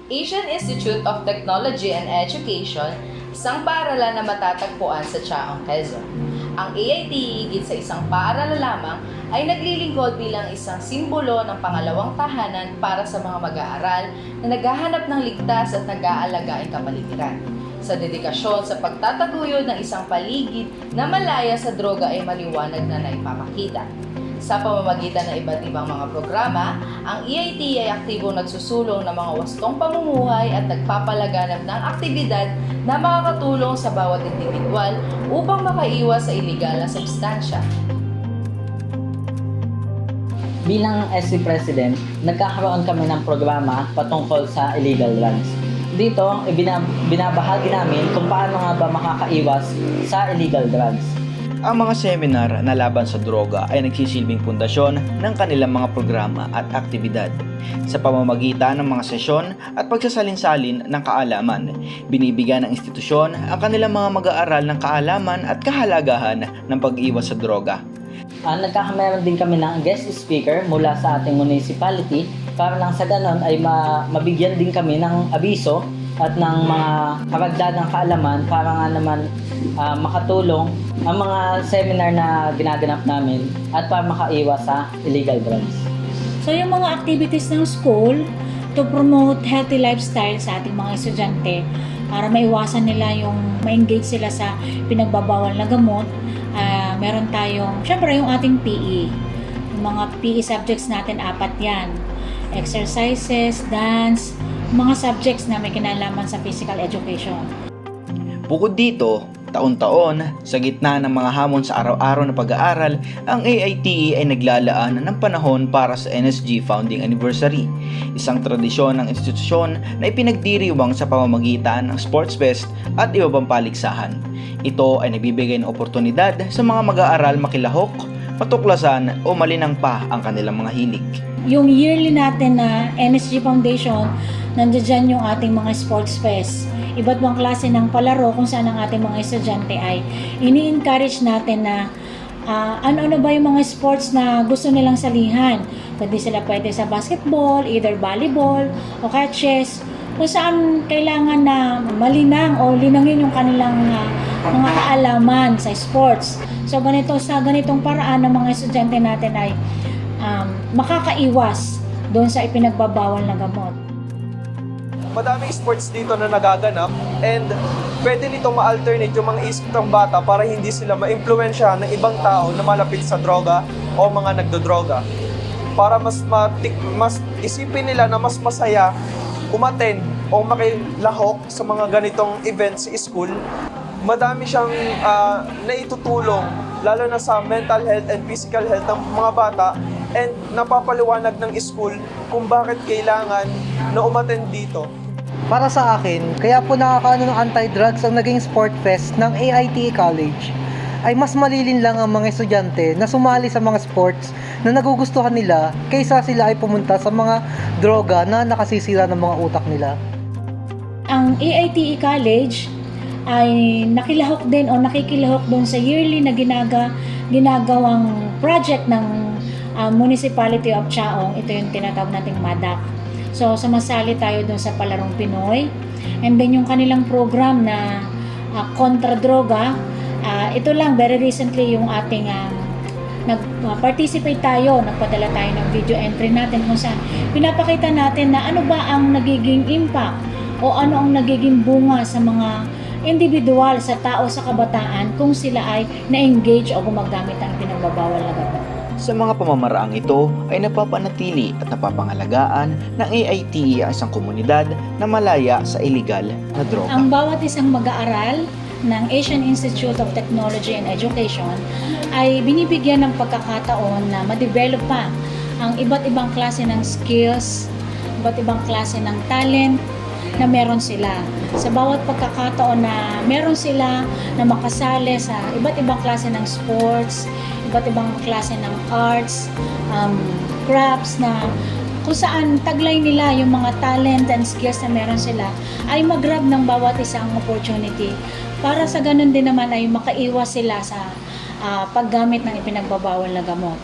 Asian Institute of Technology and Education, isang paaralan na matatagpuan sa Chaong, Quezon. Ang AIT, higit sa isang paaralan lamang, ay naglilingkod bilang isang simbolo ng pangalawang tahanan para sa mga mag-aaral na naghahanap ng ligtas at nag-aalagaing kapaligiran. Sa dedikasyon sa pagtataguyod ng isang paligid na malaya sa droga ay maliwanag na naipapakita. Sa pamamagitan ng iba't ibang mga programa, ang EIT ay aktibong nagsusulong ng mga wastong pamumuhay at nagpapalaganap ng aktibidad na makakatulong sa bawat individual upang makaiwas sa iligal na substansya. Bilang SC President, nagkakaroon kami ng programa patungkol sa illegal drugs. Dito, binabahagi namin kung paano nga ba makakaiwas sa illegal drugs. Ang mga seminar na laban sa droga ay nagsisilbing pundasyon ng kanilang mga programa at aktibidad. Sa pamamagitan ng mga sesyon at pagsasalin-salin ng kaalaman, binibigyan ng institusyon ang kanilang mga mag-aaral ng kaalaman at kahalagahan ng pag-iwas sa droga. Nagkakameron din kami ng guest speaker mula sa ating municipality para lang sa ganon ay mabigyan din kami ng abiso at ng mga karagdagang kaalaman para nga naman makatulong ang mga seminar na ginaganap namin at para makaiwas sa illegal drugs. So yung mga activities ng school to promote healthy lifestyle sa ating mga estudyante para maiwasan nila yung ma-engage sila sa pinagbabawal na gamot. Meron tayong, syempre yung ating PE. Yung mga PE subjects natin, 4 yan. Exercises, dance, mga subjects na may kinalaman sa physical education. Bukod dito, taon-taon, sa gitna ng mga hamon sa araw-araw na pag-aaral, ang AITE ay naglalaan ng panahon para sa NSG Founding Anniversary, isang tradisyon ng institusyon na ipinagdiriwang sa pamamagitan ng sports fest at iba pang paligsahan. Ito ay nagbibigay ng oportunidad sa mga mag-aaral makilahok, matuklasan o malinang pa ang kanilang mga hilig. Yung yearly natin na NSG Foundation, nandiyan yung ating mga sports fest. Iba't ibang klase ng palaro kung saan ang ating mga estudyante ay ini-encourage natin na ano-ano ba yung mga sports na gusto nilang salihan. Pwede sa basketball, either volleyball o kaya chess, kung saan kailangan na malinang o linangin yung kanilang mga kaalaman sa sports. So sa ganitong paraan ng mga estudyante natin ay makakaiwas doon sa ipinagbabawal na gamot. Madaming sports dito na nagaganap and pwede nitong ma-alternate yung mga isip ng bata para hindi sila ma-impluwensyahan ng ibang tao na malapit sa droga o mga nagdodroga. Para mas isipin nila na mas masaya umattend o makilahok sa mga ganitong events sa school. Madami siyang naitutulong lalo na sa mental health and physical health ng mga bata and napapaliwanag ng school kung bakit kailangan na umattend dito. Para sa akin, kaya po nakakaano ng anti-drugs ang naging sport fest ng AIT College ay mas malilin lang ang mga estudyante na sumali sa mga sports na nagugustuhan nila kaysa sila ay pumunta sa mga droga na nakasisira ng mga utak nila. Ang AIT College ay nakilahok din o nakikilahok doon sa yearly na ginagawang project ng Municipality of Chaong. Ito yung tinatawag nating MADAC. So, sumasali tayo doon sa Palarong Pinoy. And then yung kanilang program na kontra droga, ito lang, very recently yung ating nag-participate tayo, nagpadala tayo ng video entry natin kung saan pinapakita natin na ano ba ang nagiging impact o ano ang nagiging bunga sa mga individual, sa tao, sa kabataan kung sila ay na-engage o gumagamit ng pinagbabawal na gamot. Sa mga pamamaraang ito ay napapanatili at napapangalagaan ng AITE ang isang komunidad na malaya sa iligal na droga. Ang bawat isang mag-aaral ng Asian Institute of Technology and Education ay binibigyan ng pagkakataon na ma-develop pa ang iba't ibang klase ng skills, iba't ibang klase ng talent na meron sila. Sa bawat pagkakataon na meron sila na makasali sa iba't ibang klase ng sports, iba't ibang klase ng arts, crafts na kung saan taglay nila yung mga talent and skills na meron sila ay mag-grab ng bawat isang opportunity para sa ganun din naman ay makaiwas sila sa paggamit ng ipinagbabawal na gamot.